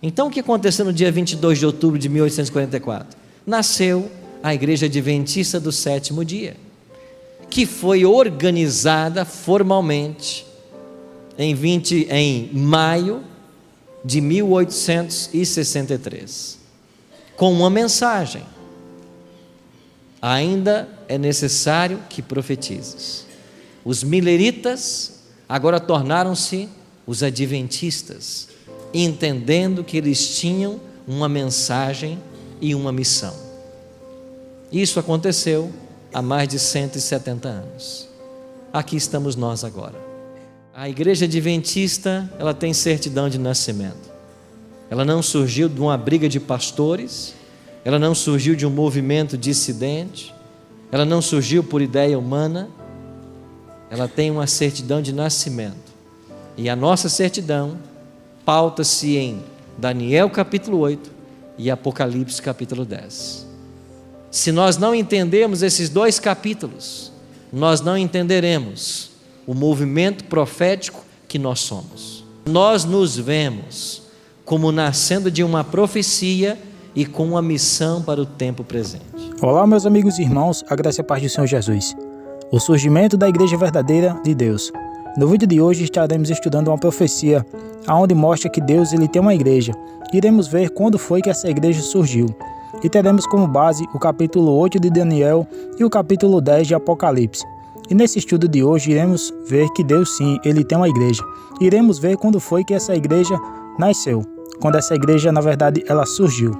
Então o que aconteceu no dia 22 de outubro de 1844? Nasceu a Igreja Adventista do Sétimo Dia, que foi organizada formalmente em maio de 1863, com uma mensagem: ainda é necessário que profetizes. Os mileritas agora tornaram-se os adventistas, entendendo que eles tinham uma mensagem e uma missão. Isso aconteceu há mais de 170 anos. Aqui estamos nós agora. A Igreja Adventista, ela tem certidão de nascimento. Ela não surgiu de uma briga de pastores, ela não surgiu de um movimento dissidente, ela não surgiu por ideia humana, ela tem uma certidão de nascimento. E a nossa certidão pauta-se em Daniel capítulo 8 e Apocalipse capítulo 10. Se nós não entendermos esses dois capítulos, nós não entenderemos o movimento profético que nós somos. Nós nos vemos como nascendo de uma profecia e com uma missão para o tempo presente. Olá, meus amigos e irmãos, a graça e a paz do Senhor Jesus. O surgimento da Igreja Verdadeira de Deus. No vídeo de hoje estaremos estudando uma profecia onde mostra que Deus ele tem uma igreja. Iremos ver quando foi que essa igreja surgiu. E teremos como base o capítulo 8 de Daniel e o capítulo 10 de Apocalipse. E nesse estudo de hoje iremos ver que Deus sim, ele tem uma igreja. Iremos ver quando foi que essa igreja nasceu. Quando essa igreja, na verdade, ela surgiu.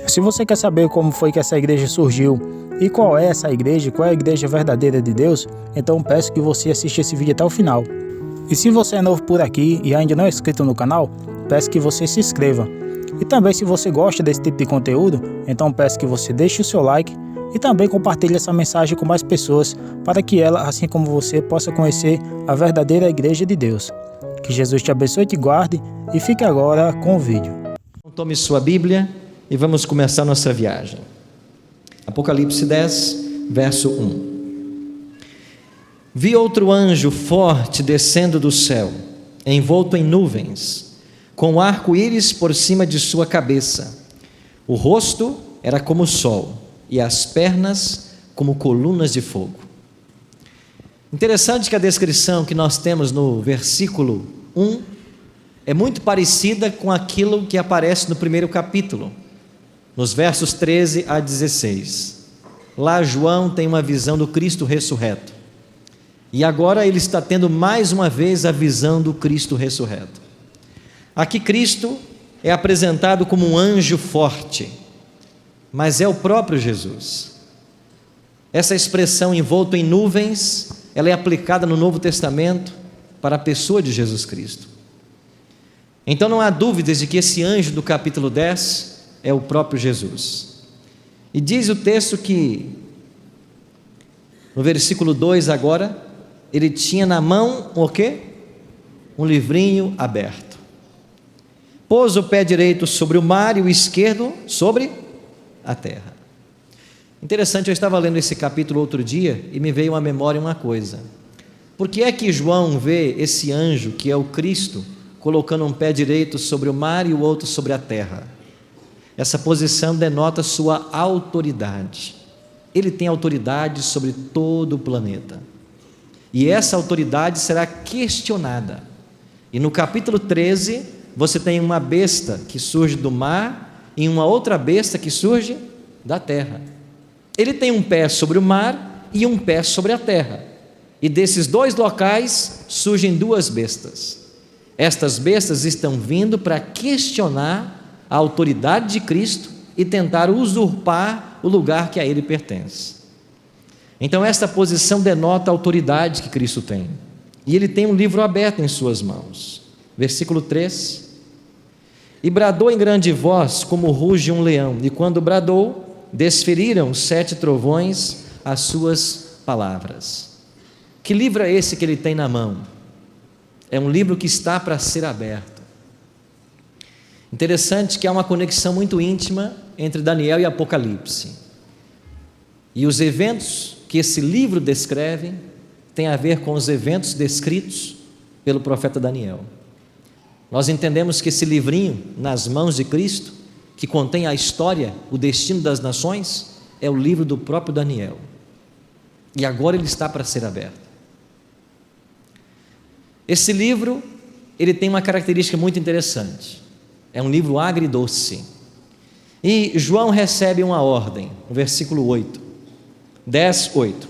Se você quer saber como foi que essa igreja surgiu e qual é essa igreja, qual é a igreja verdadeira de Deus, então peço que você assista esse vídeo até o final. E se você é novo por aqui e ainda não é inscrito no canal, peço que você se inscreva. E também, se você gosta desse tipo de conteúdo, então peço que você deixe o seu like e também compartilhe essa mensagem com mais pessoas, para que ela, assim como você, possa conhecer a verdadeira igreja de Deus. Que Jesus te abençoe e te guarde, e fique agora com o vídeo. Tome sua Bíblia e vamos começar nossa viagem. Apocalipse 10, verso 1. Vi outro anjo forte descendo do céu, envolto em nuvens, com um arco-íris por cima de sua cabeça. O rosto era como o sol, e as pernas como colunas de fogo. Interessante que a descrição que nós temos no versículo 1 é muito parecida com aquilo que aparece no primeiro capítulo, nos versos 13 a 16. Lá João tem uma visão do Cristo ressurreto, e agora ele está tendo mais uma vez a visão do Cristo ressurreto. Aqui Cristo é apresentado como um anjo forte, mas é o próprio Jesus. Essa expressão envolto em nuvens, ela é aplicada no Novo Testamento para a pessoa de Jesus Cristo. Então não há dúvidas de que esse anjo do capítulo 10 é o próprio Jesus. E diz o texto que, no versículo 2 agora, ele tinha na mão o quê? Um livrinho aberto. Pôs o pé direito sobre o mar e o esquerdo sobre a terra. Interessante, eu estava lendo esse capítulo outro dia e me veio à memória uma coisa. Por que é que João vê esse anjo, que é o Cristo, colocando um pé direito sobre o mar e o outro sobre a terra? Essa posição denota sua autoridade. Ele tem autoridade sobre todo o planeta. E essa autoridade será questionada. E no capítulo 13, você tem uma besta que surge do mar e uma outra besta que surge da terra. Ele tem um pé sobre o mar e um pé sobre a terra. E desses dois locais surgem duas bestas. Estas bestas estão vindo para questionar a autoridade de Cristo e tentar usurpar o lugar que a ele pertence. Então esta posição denota a autoridade que Cristo tem. E ele tem um livro aberto em suas mãos. Versículo 3: E bradou em grande voz, como ruge um leão, e quando bradou, desferiram 7 trovões as suas palavras. Que livro é esse que ele tem na mão? É um livro que está para ser aberto. Interessante que há uma conexão muito íntima entre Daniel e Apocalipse. E os eventos que esse livro descreve têm a ver com os eventos descritos pelo profeta Daniel. Nós entendemos que esse livrinho nas mãos de Cristo, que contém a história, o destino das nações, é o livro do próprio Daniel. E agora ele está para ser aberto. Esse livro, ele tem uma característica muito interessante. É um livro agridoce. E João recebe uma ordem, no versículo 8, 10:8.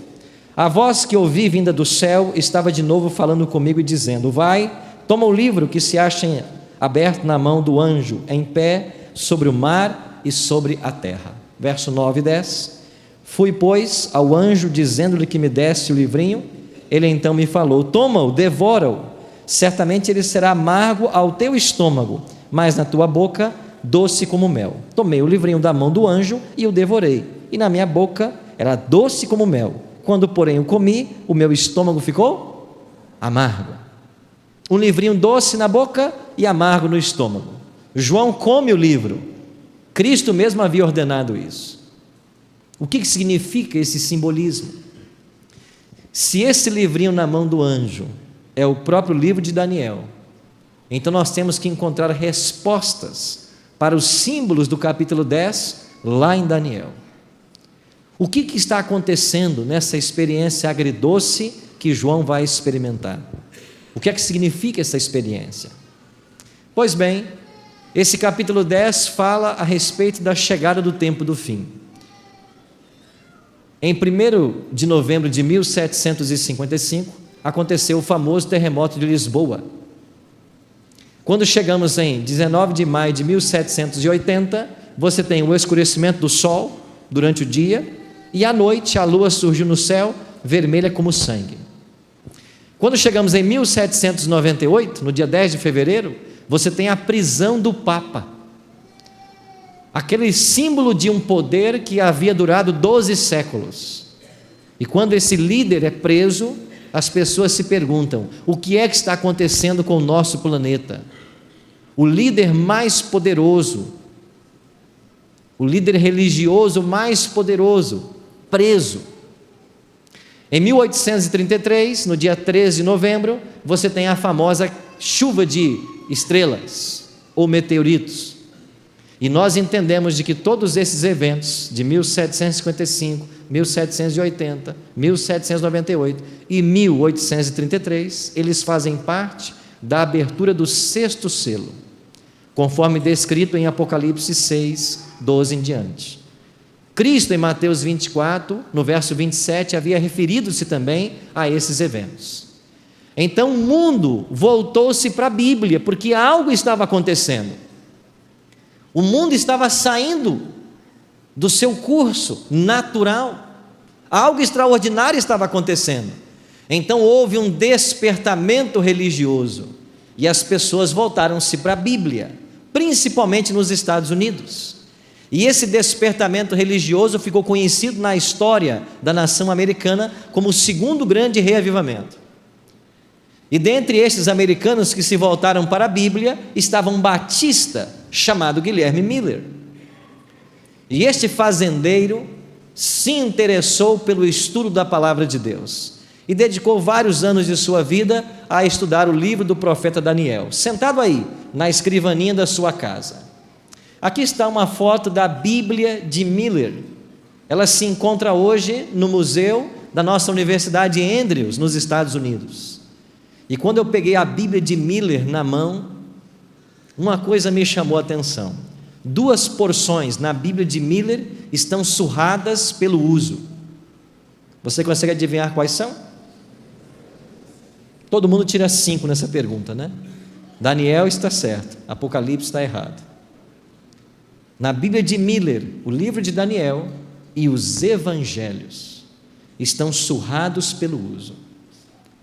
A voz que ouvi vinda do céu estava de novo falando comigo e dizendo: vai, toma o livro que se acha aberto na mão do anjo, em pé sobre o mar e sobre a terra. Verso 9 e 10. Fui, pois, ao anjo, dizendo-lhe que me desse o livrinho. Ele então me falou: toma-o, devora-o. Certamente ele será amargo ao teu estômago, mas na tua boca doce como mel. Tomei o livrinho da mão do anjo e o devorei, e na minha boca era doce como mel. Quando, porém, o comi, o meu estômago ficou amargo. Um livrinho doce na boca e amargo no estômago. João come o livro. Cristo mesmo havia ordenado isso. O que significa esse simbolismo? Se esse livrinho na mão do anjo é o próprio livro de Daniel, então nós temos que encontrar respostas para os símbolos do capítulo 10, lá em Daniel. O que está acontecendo nessa experiência agridoce que João vai experimentar? O que é que significa essa experiência? Pois bem, esse capítulo 10 fala a respeito da chegada do tempo do fim. Em 1º de novembro de 1755, aconteceu o famoso terremoto de Lisboa. Quando chegamos em 19 de maio de 1780, você tem o escurecimento do sol durante o dia, e à noite a lua surgiu no céu, vermelha como sangue. Quando chegamos em 1798, no dia 10 de fevereiro, você tem a prisão do Papa, aquele símbolo de um poder que havia durado 12 séculos. E quando esse líder é preso, as pessoas se perguntam: o que é que está acontecendo com o nosso planeta? O líder mais poderoso, o líder religioso mais poderoso, preso. Em 1833, no dia 13 de novembro, você tem a famosa chuva de estrelas ou meteoritos. E nós entendemos de que todos esses eventos de 1755, 1780, 1798 e 1833, eles fazem parte da abertura do 6º selo, conforme descrito em Apocalipse 6, 12 em diante. Cristo, em Mateus 24, no verso 27, havia referido-se também a esses eventos. Então o mundo voltou-se para a Bíblia, porque algo estava acontecendo. O mundo estava saindo do seu curso natural, algo extraordinário estava acontecendo. Então houve um despertamento religioso, e as pessoas voltaram-se para a Bíblia, principalmente nos Estados Unidos. E esse despertamento religioso ficou conhecido na história da nação americana como o segundo grande reavivamento. E dentre estes americanos que se voltaram para a Bíblia, estava um batista chamado Guilherme Miller. E este fazendeiro se interessou pelo estudo da palavra de Deus e dedicou vários anos de sua vida a estudar o livro do profeta Daniel, sentado aí na escrivaninha da sua casa. Aqui está uma foto da Bíblia de Miller. Ela se encontra hoje no museu da nossa Universidade Andrews, nos Estados Unidos. E quando eu peguei a Bíblia de Miller na mão, uma coisa me chamou a atenção. 2 porções na Bíblia de Miller estão surradas pelo uso. Você consegue adivinhar quais são? Todo mundo tira 5 nessa pergunta, né? Daniel está certo, Apocalipse está errado. Na Bíblia de Miller, o livro de Daniel e os evangelhos estão surrados pelo uso.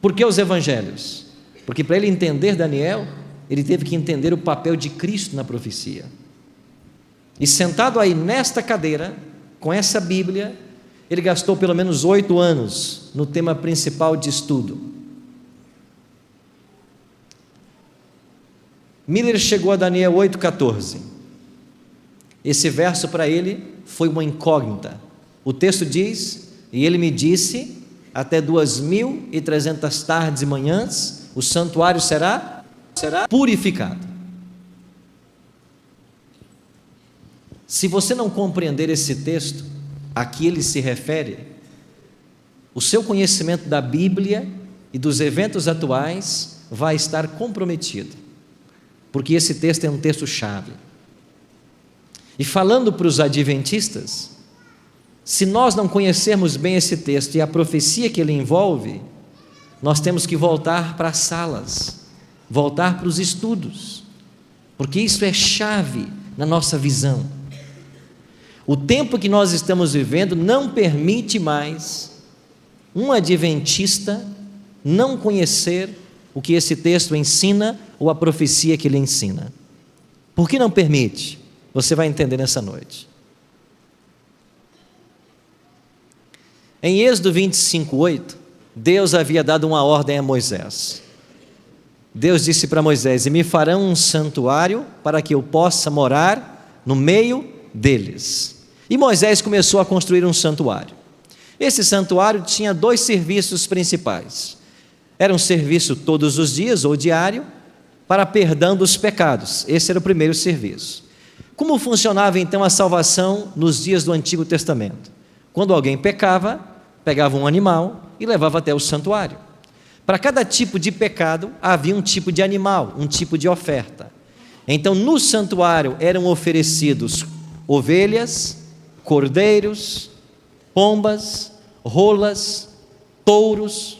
Por que os evangelhos? Porque para ele entender Daniel, ele teve que entender o papel de Cristo na profecia. E sentado aí nesta cadeira, com essa Bíblia, ele gastou pelo menos 8 anos no tema principal de estudo. Miller chegou a Daniel 8,14. Esse verso para ele foi uma incógnita. O texto diz: e ele me disse, até 2.300 tardes e manhãs, o santuário será será purificado. Se você não compreender esse texto, a que ele se refere, o seu conhecimento da Bíblia e dos eventos atuais vai estar comprometido, porque esse texto é um texto-chave. E falando para os adventistas, se nós não conhecermos bem esse texto e a profecia que ele envolve, nós temos que voltar para as salas, voltar para os estudos, porque isso é chave na nossa visão. O tempo que nós estamos vivendo não permite mais um adventista não conhecer o que esse texto ensina ou a profecia que ele ensina. Por que não permite? Você vai entender nessa noite. Em Êxodo 25:8, Deus havia dado uma ordem a Moisés. Deus disse para Moisés: e me farão um santuário para que eu possa morar no meio deles. E Moisés começou a construir um santuário. Esse santuário tinha 2 serviços principais. Era um serviço todos os dias ou diário para perdão dos pecados. Esse era o primeiro serviço. Como funcionava então a salvação nos dias do Antigo Testamento? Quando alguém pecava, pegava um animal e levava até o santuário. Para cada tipo de pecado havia um tipo de animal, um tipo de oferta. Então no santuário eram oferecidos ovelhas, cordeiros, pombas, rolas, touros.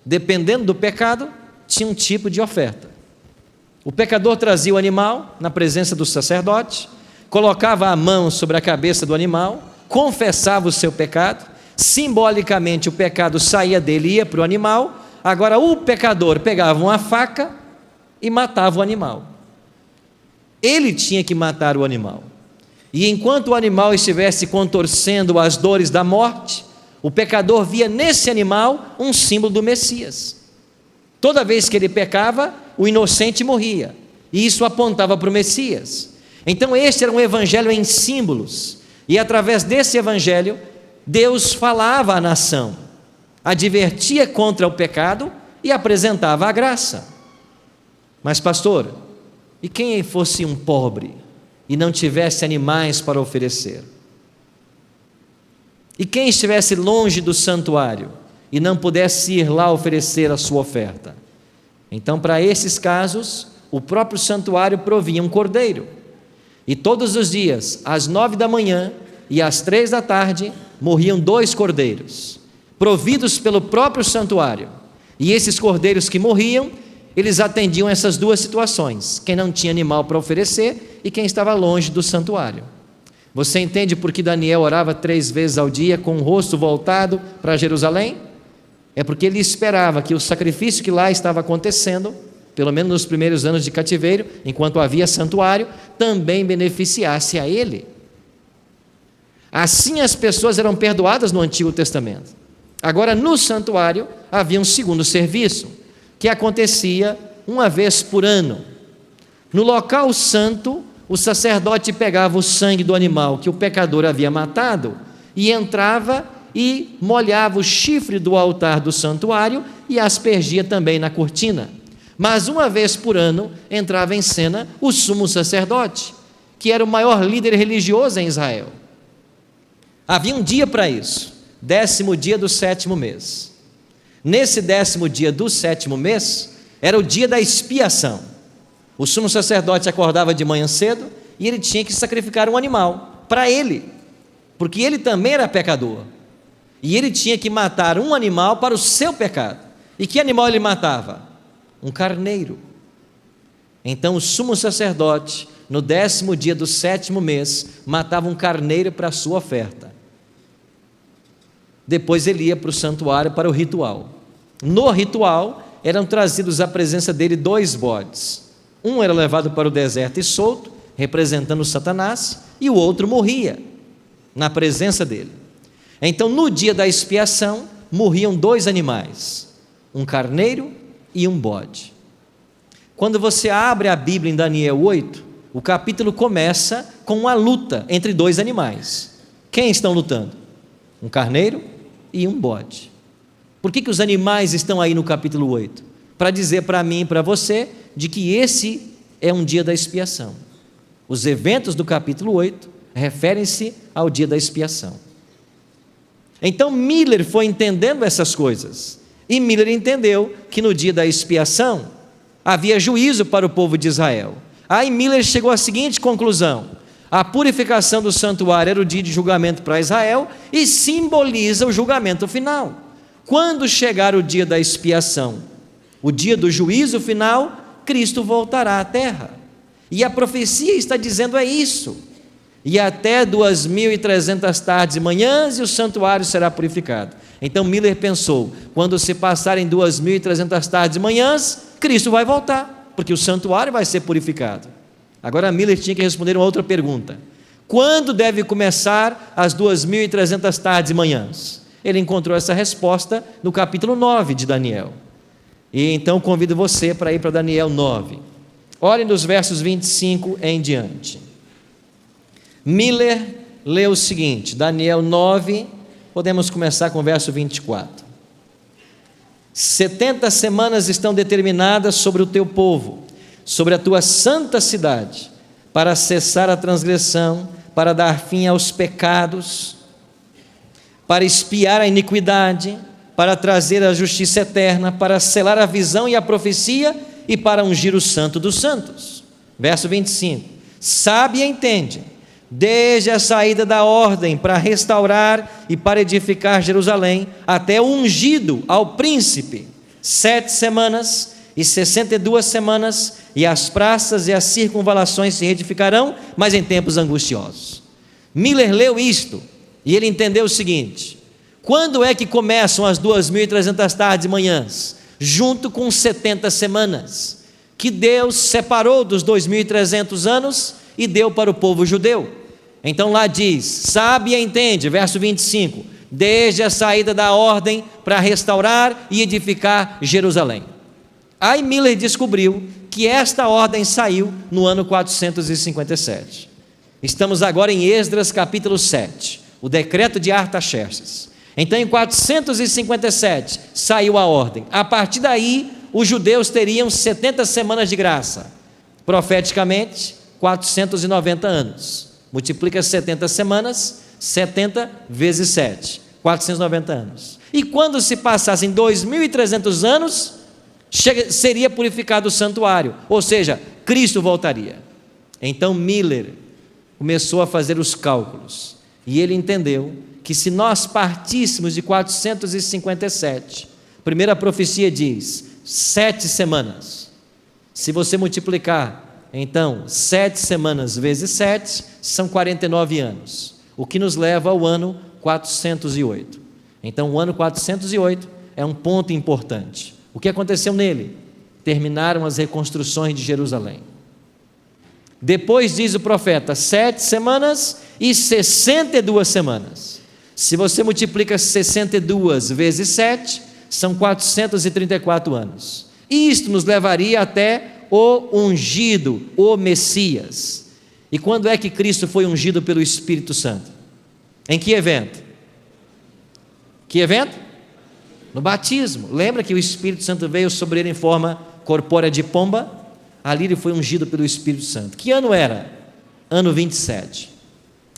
Dependendo do pecado, tinha um tipo de oferta. O pecador trazia o animal na presença do sacerdote, colocava a mão sobre a cabeça do animal, confessava o seu pecado, simbolicamente o pecado saía dele e ia para o animal. Agora o pecador pegava uma faca e matava o animal. Ele tinha que matar o animal. E enquanto o animal estivesse contorcendo as dores da morte, o pecador via nesse animal um símbolo do Messias. Toda vez que ele pecava, o inocente morria, e isso apontava para o Messias. Então este era um evangelho em símbolos, e através desse evangelho, Deus falava à nação, advertia contra o pecado e apresentava a graça. Mas pastor, e quem fosse um pobre e não tivesse animais para oferecer? E quem estivesse longe do santuário e não pudesse ir lá oferecer a sua oferta? Então, para esses casos, o próprio santuário provia um cordeiro. E todos os dias, às 9 da manhã e às 3 da tarde, morriam 2 cordeiros, providos pelo próprio santuário. E esses cordeiros que morriam, eles atendiam essas 2 situações: quem não tinha animal para oferecer e quem estava longe do santuário. Você entende por que Daniel orava 3 vezes ao dia com o rosto voltado para Jerusalém? É porque ele esperava que o sacrifício que lá estava acontecendo, pelo menos nos primeiros anos de cativeiro, enquanto havia santuário, também beneficiasse a ele. Assim as pessoas eram perdoadas no Antigo Testamento. Agora no santuário havia um segundo serviço, que acontecia uma vez por ano. No local santo, o sacerdote pegava o sangue do animal que o pecador havia matado e entrava e molhava o chifre do altar do santuário e aspergia também na cortina. Mas uma vez por ano entrava em cena o sumo sacerdote, que era o maior líder religioso em Israel. Havia um dia para isso, 10º dia do 7º mês. Nesse 10º dia do 7º mês, era o dia da expiação. O sumo sacerdote acordava de manhã cedo e ele tinha que sacrificar um animal para ele, porque ele também era pecador. E ele tinha que matar um animal para o seu pecado. E que animal ele matava? Um carneiro. Então o sumo sacerdote, no 10º dia do 7º mês, matava um carneiro para a sua oferta. Depois ele ia para o santuário para o ritual. No ritual, eram trazidos à presença dele 2 bodes. Um era levado para o deserto e solto, representando Satanás, e o outro morria na presença dele. Então, no dia da expiação, morriam 2 animais, um carneiro e um bode. Quando você abre a Bíblia em Daniel 8, o capítulo começa com uma luta entre 2 animais. Quem estão lutando? Um carneiro e um bode. Por que os animais estão aí no capítulo 8? Para dizer para mim e para você de que esse é um dia da expiação. Os eventos do capítulo 8 referem-se ao dia da expiação. Então Miller foi entendendo essas coisas, e Miller entendeu que no dia da expiação havia juízo para o povo de Israel. Aí Miller chegou à seguinte conclusão: a purificação do santuário era o dia de julgamento para Israel e simboliza o julgamento final. Quando chegar o dia da expiação, o dia do juízo final, Cristo voltará à terra. E a profecia está dizendo isso. E até 2.300 tardes e manhãs e o santuário será purificado. Então Miller pensou, quando se passarem 2.300 tardes e manhãs, Cristo vai voltar, porque o santuário vai ser purificado. Agora Miller tinha que responder uma outra pergunta: quando deve começar as 2.300 tardes e manhãs? Ele encontrou essa resposta no capítulo 9 de Daniel. E então convido você para ir para Daniel 9. Olhem nos versos 25 em diante. Miller lê o seguinte, Daniel 9, podemos começar com o verso 24. 70 semanas estão determinadas sobre o teu povo, sobre a tua santa cidade, para cessar a transgressão, para dar fim aos pecados, para expiar a iniquidade, para trazer a justiça eterna, para selar a visão e a profecia e para ungir o santo dos santos. Verso 25. Sabe e entende, desde a saída da ordem para restaurar e para edificar Jerusalém, até o ungido ao príncipe, 7 semanas e 62 semanas, e as praças e as circunvalações se reedificarão, mas em tempos angustiosos. Miller leu isto, e ele entendeu o seguinte: quando é que começam as 2.300 tardes e manhãs? Junto com 70 semanas, que Deus separou dos 2.300 anos e deu para o povo judeu. Então lá diz, sabe e entende, verso 25, desde a saída da ordem para restaurar e edificar Jerusalém. Aí Miller descobriu que esta ordem saiu no ano 457. Estamos agora em Esdras capítulo 7, o decreto de Artaxerxes. Então em 457 saiu a ordem. A partir daí os judeus teriam 70 semanas de graça, profeticamente 490 anos. Multiplica 70 semanas, 70 vezes 7, 490 anos. E quando se passassem 2.300 anos, seria purificado o santuário, ou seja, Cristo voltaria. Então Miller começou a fazer os cálculos, e ele entendeu que se nós partíssemos de 457, a primeira profecia diz, 7 semanas, se você multiplicar, então, 7 semanas vezes 7, são 49 anos, o que nos leva ao ano 408. Então, o ano 408 é um ponto importante. O que aconteceu nele? Terminaram as reconstruções de Jerusalém. Depois diz o profeta, 7 semanas e 62 semanas. Se você multiplica 62 vezes 7, são 434 anos. Isto nos levaria até o ungido, o Messias. E quando é que Cristo foi ungido pelo Espírito Santo? Em que evento? Que evento? No batismo. Lembra que o Espírito Santo veio sobre ele em forma corpórea de pomba? Ali ele foi ungido pelo Espírito Santo. Que ano era? Ano 27.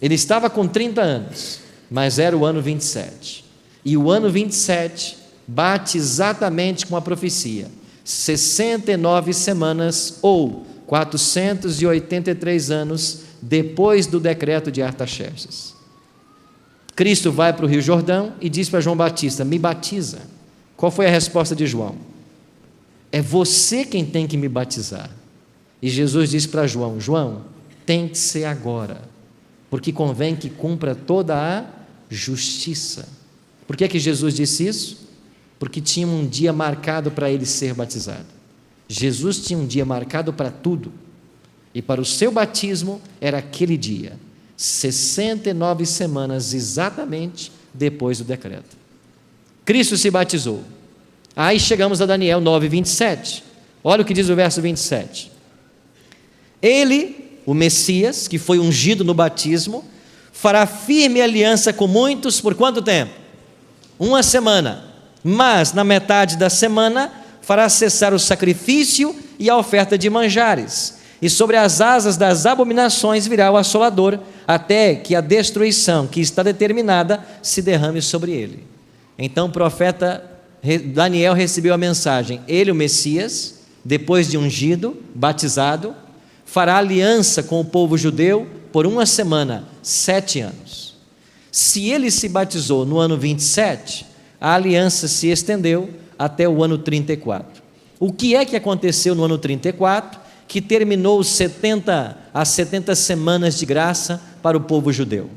Ele estava com 30 anos, mas era o ano 27. E o ano 27 bate exatamente com a profecia. 69 semanas ou 483 anos depois do decreto de Artaxerxes. Cristo vai para o Rio Jordão e diz para João Batista, me batiza. Qual foi a resposta de João? É você quem tem que me batizar. E Jesus disse para João, João, tem que ser agora, porque convém que cumpra toda a justiça. Por que é que Jesus disse isso? Porque tinha um dia marcado para ele ser batizado. Jesus tinha um dia marcado para tudo, e para o seu batismo era aquele dia, 69 semanas exatamente depois do decreto. Cristo se batizou. Aí chegamos a Daniel 9, 27. Olha o que diz o verso 27. Ele, o Messias, que foi ungido no batismo, fará firme aliança com muitos por quanto tempo? 1 semana. Mas na metade da semana fará cessar o sacrifício e a oferta de manjares, e sobre as asas das abominações virá o assolador, até que a destruição que está determinada se derrame sobre ele. Então o profeta Daniel recebeu a mensagem: ele, o Messias, depois de ungido, batizado, fará aliança com o povo judeu por 1 semana, 7 anos. Se ele se batizou no ano 27, a aliança se estendeu até o ano 34. O que é que aconteceu no ano 34, que terminou as 70 semanas de graça para o povo judeu?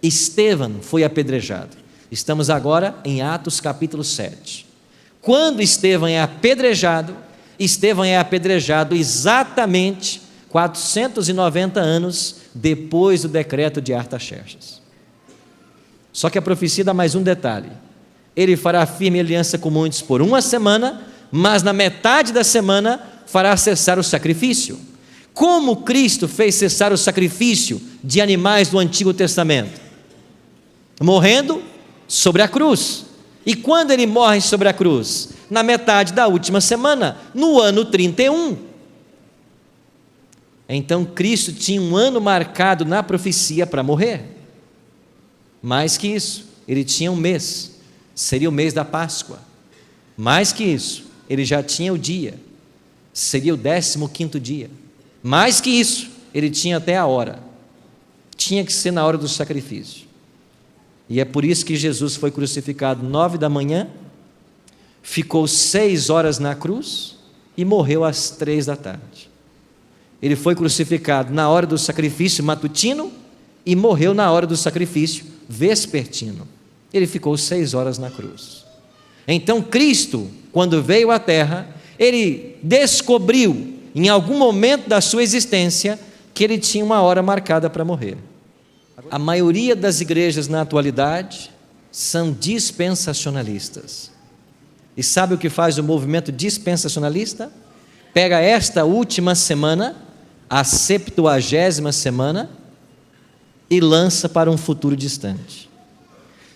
Estevão foi apedrejado. Estamos agora em Atos capítulo 7. Quando Estevão é apedrejado exatamente 490 anos depois do decreto de Artaxerxes. Só que a profecia dá mais um detalhe: ele fará firme aliança com muitos por 1 semana, mas na metade da semana fará cessar o sacrifício. Como Cristo fez cessar o sacrifício de animais do Antigo Testamento? Morrendo sobre a cruz. E quando ele morre sobre a cruz? Na metade da última semana, no ano 31. Então Cristo tinha um ano marcado na profecia para morrer. Mais que isso, ele tinha um mês, seria o mês da Páscoa. Mais que isso, ele já tinha o dia, seria o 15º dia. Mais que isso, ele tinha até a hora, tinha que ser na hora do sacrifício. E é por isso que Jesus foi crucificado 9 da manhã, ficou 6 horas na cruz e morreu às 3 da tarde. Ele foi crucificado na hora do sacrifício matutino e morreu na hora do sacrifício vespertino. Ele ficou 6 horas na cruz. Então Cristo, quando veio à terra, ele descobriu em algum momento da sua existência que ele tinha uma hora marcada para morrer. A maioria das igrejas na atualidade são dispensacionalistas. E sabe o que faz o movimento dispensacionalista? Pega esta última semana, a 70ª semana, e lança para um futuro distante.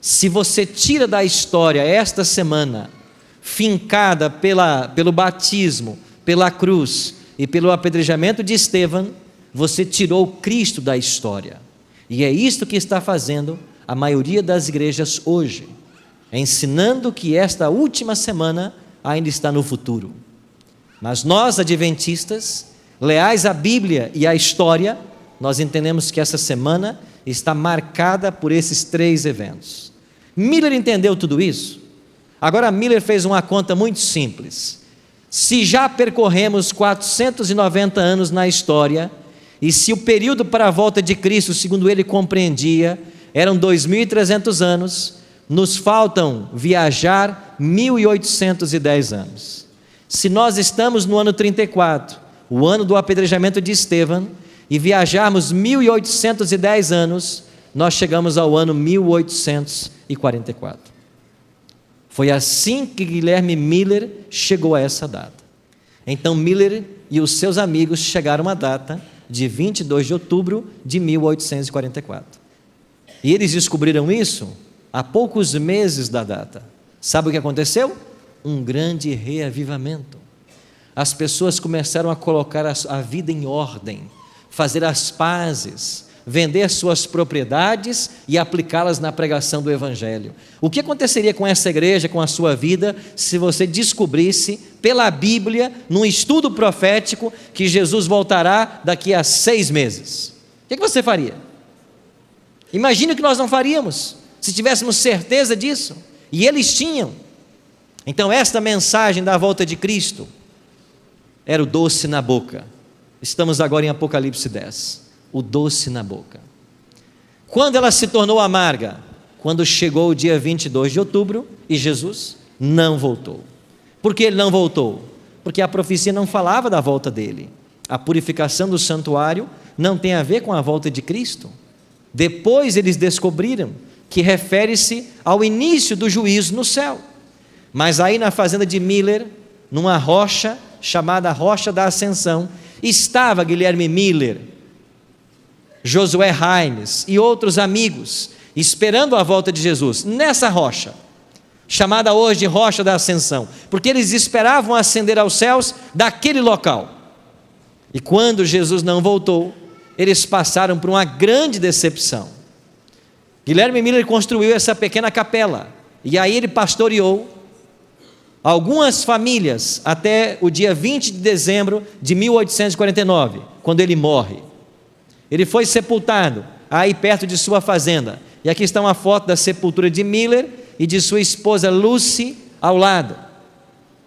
Se você tira da história esta semana, fincada pelo batismo, pela cruz e pelo apedrejamento de Estevão, você tirou Cristo da história. E é isto que está fazendo a maioria das igrejas hoje, ensinando que esta última semana ainda está no futuro. Mas nós, adventistas, leais à Bíblia e à história, nós entendemos que essa semana está marcada por esses 3 eventos. Miller entendeu tudo isso? Agora Miller fez uma conta muito simples. Se já percorremos 490 anos na história, e se o período para a volta de Cristo, segundo ele compreendia, eram 2.300 anos, nos faltam viajar 1.810 anos. Se nós estamos no ano 34, o ano do apedrejamento de Estevão, e viajarmos 1.810 anos, nós chegamos ao ano 1844. Foi assim que Guilherme Miller chegou a essa data. Então Miller e os seus amigos chegaram à data de 22 de outubro de 1844. E eles descobriram isso há poucos meses da data. Sabe o que aconteceu? Um grande reavivamento. As pessoas começaram a colocar a vida em ordem, fazer as pazes, vender suas propriedades e aplicá-las na pregação do Evangelho. O que aconteceria com essa igreja, com a sua vida, se você descobrisse pela Bíblia, num estudo profético, que Jesus voltará daqui a 6 meses? O que você faria? Imagine o que nós não faríamos, se tivéssemos certeza disso, e eles tinham. Então esta mensagem da volta de Cristo era o doce na boca. Estamos agora em Apocalipse 10. O doce na boca. Quando ela se tornou amarga? Quando chegou o dia 22 de outubro e Jesus não voltou. Por que ele não voltou? Porque a profecia não falava da volta dele. A purificação do santuário não tem a ver com a volta de Cristo. Depois eles descobriram que refere-se ao início do juízo no céu. Mas aí na fazenda de Miller, numa rocha chamada Rocha da Ascensão, estava Guilherme Miller, Josué Raimes e outros amigos, esperando a volta de Jesus, nessa rocha. chamada hoje de Rocha da Ascensão, porque eles esperavam ascender aos céus daquele local. E quando Jesus não voltou, eles passaram por uma grande decepção. Guilherme Miller construiu essa pequena capela, e aí ele pastoreou algumas famílias até o dia 20 de dezembro de 1849, quando ele morre. Ele foi sepultado aí perto de sua fazenda, e aqui está uma foto da sepultura de Miller e de sua esposa Lucy ao lado.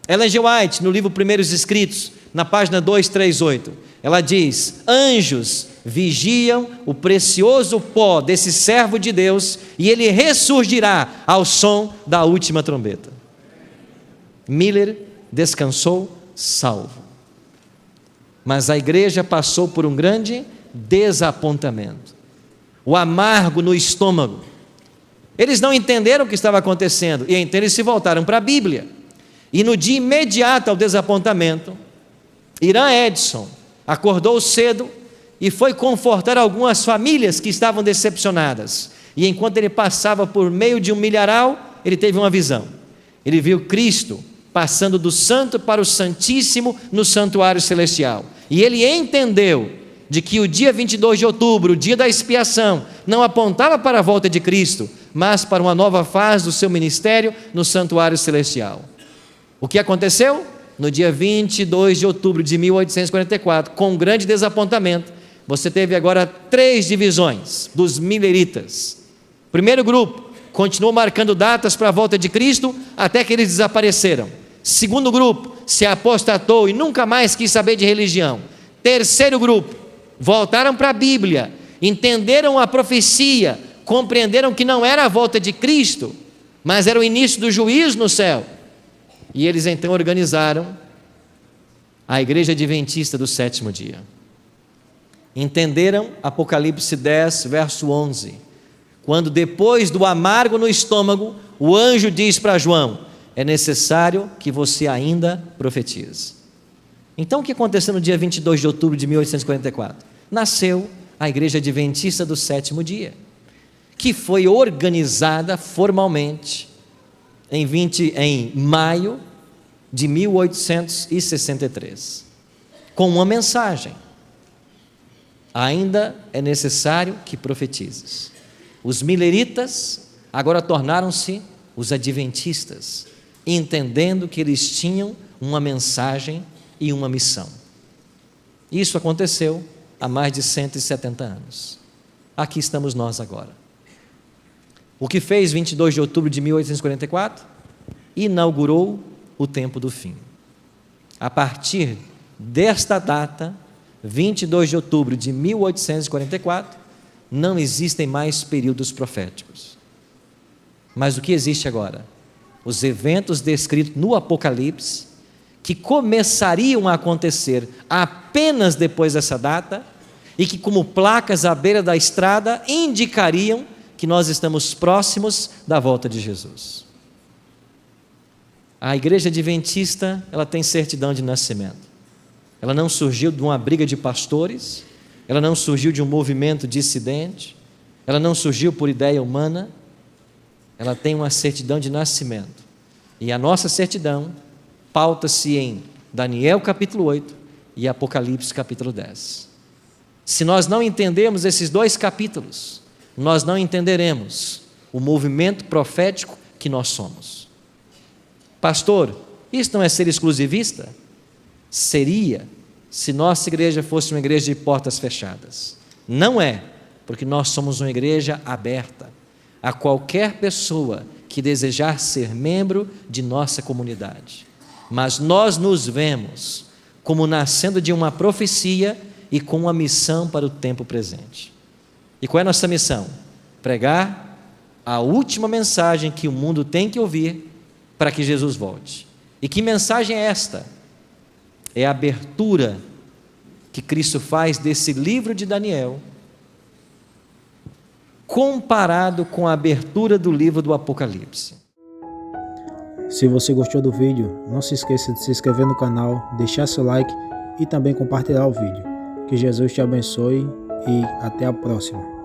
Ellen G. White, no livro Primeiros Escritos, na página 238, ela diz: anjos vigiam o precioso pó desse servo de Deus, e ele ressurgirá ao som da última trombeta. Miller descansou salvo, mas a igreja passou por um grande desapontamento, o amargo no estômago. Eles não entenderam o que estava acontecendo, e então eles se voltaram para a Bíblia. E no dia imediato ao desapontamento, Irã Edson acordou cedo e foi confortar algumas famílias que estavam decepcionadas. E enquanto ele passava por meio de um milharal, ele teve uma visão. Ele viu Cristo passando do santo para o santíssimo no santuário celestial. E ele entendeu de que o dia 22 de outubro, o dia da expiação, não apontava para a volta de Cristo, mas para uma nova fase do seu ministério no santuário celestial. O que aconteceu? No dia 22 de outubro de 1844, com um grande desapontamento, você teve agora 3 divisões dos milleritas. Primeiro grupo continuou marcando datas para a volta de Cristo até que eles desapareceram. Segundo grupo se apostatou e nunca mais quis saber de religião. Terceiro grupo voltaram para a Bíblia, entenderam a profecia, compreenderam que não era a volta de Cristo, mas era o início do juízo no céu. E eles então organizaram a Igreja Adventista do Sétimo Dia. Entenderam Apocalipse 10, verso 11, quando depois do amargo no estômago, o anjo diz para João: é necessário que você ainda profetize. Então o que aconteceu no dia 22 de outubro de 1844? Nasceu a Igreja Adventista do Sétimo Dia, que foi organizada formalmente em maio de 1863, com uma mensagem: ainda é necessário que profetizes. Os milleritas agora tornaram-se os adventistas, entendendo que eles tinham uma mensagem e uma missão. Isso aconteceu há mais de 170 anos. Aqui estamos nós agora. O que fez 22 de outubro de 1844? Inaugurou o tempo do fim. A partir desta data, 22 de outubro de 1844, não existem mais períodos proféticos. Mas o que existe agora? Os eventos descritos no Apocalipse, que começariam a acontecer apenas depois dessa data, e que, como placas à beira da estrada, indicariam que nós estamos próximos da volta de Jesus. A Igreja Adventista, ela tem certidão de nascimento. Ela não surgiu de uma briga de pastores, ela não surgiu de um movimento dissidente, ela não surgiu por ideia humana, ela tem uma certidão de nascimento. E a nossa certidão pauta-se em Daniel capítulo 8 e Apocalipse capítulo 10. Se nós não entendemos esses 2 capítulos, nós não entenderemos o movimento profético que nós somos. Pastor, isso não é ser exclusivista? Seria, se nossa igreja fosse uma igreja de portas fechadas. Não é, porque nós somos uma igreja aberta a qualquer pessoa que desejar ser membro de nossa comunidade. Mas nós nos vemos como nascendo de uma profecia e com uma missão para o tempo presente. E qual é a nossa missão? Pregar a última mensagem que o mundo tem que ouvir para que Jesus volte. E que mensagem é esta? É a abertura que Cristo faz desse livro de Daniel, comparado com a abertura do livro do Apocalipse. Se você gostou do vídeo, não se esqueça de se inscrever no canal, deixar seu like e também compartilhar o vídeo. Que Jesus te abençoe e até a próxima.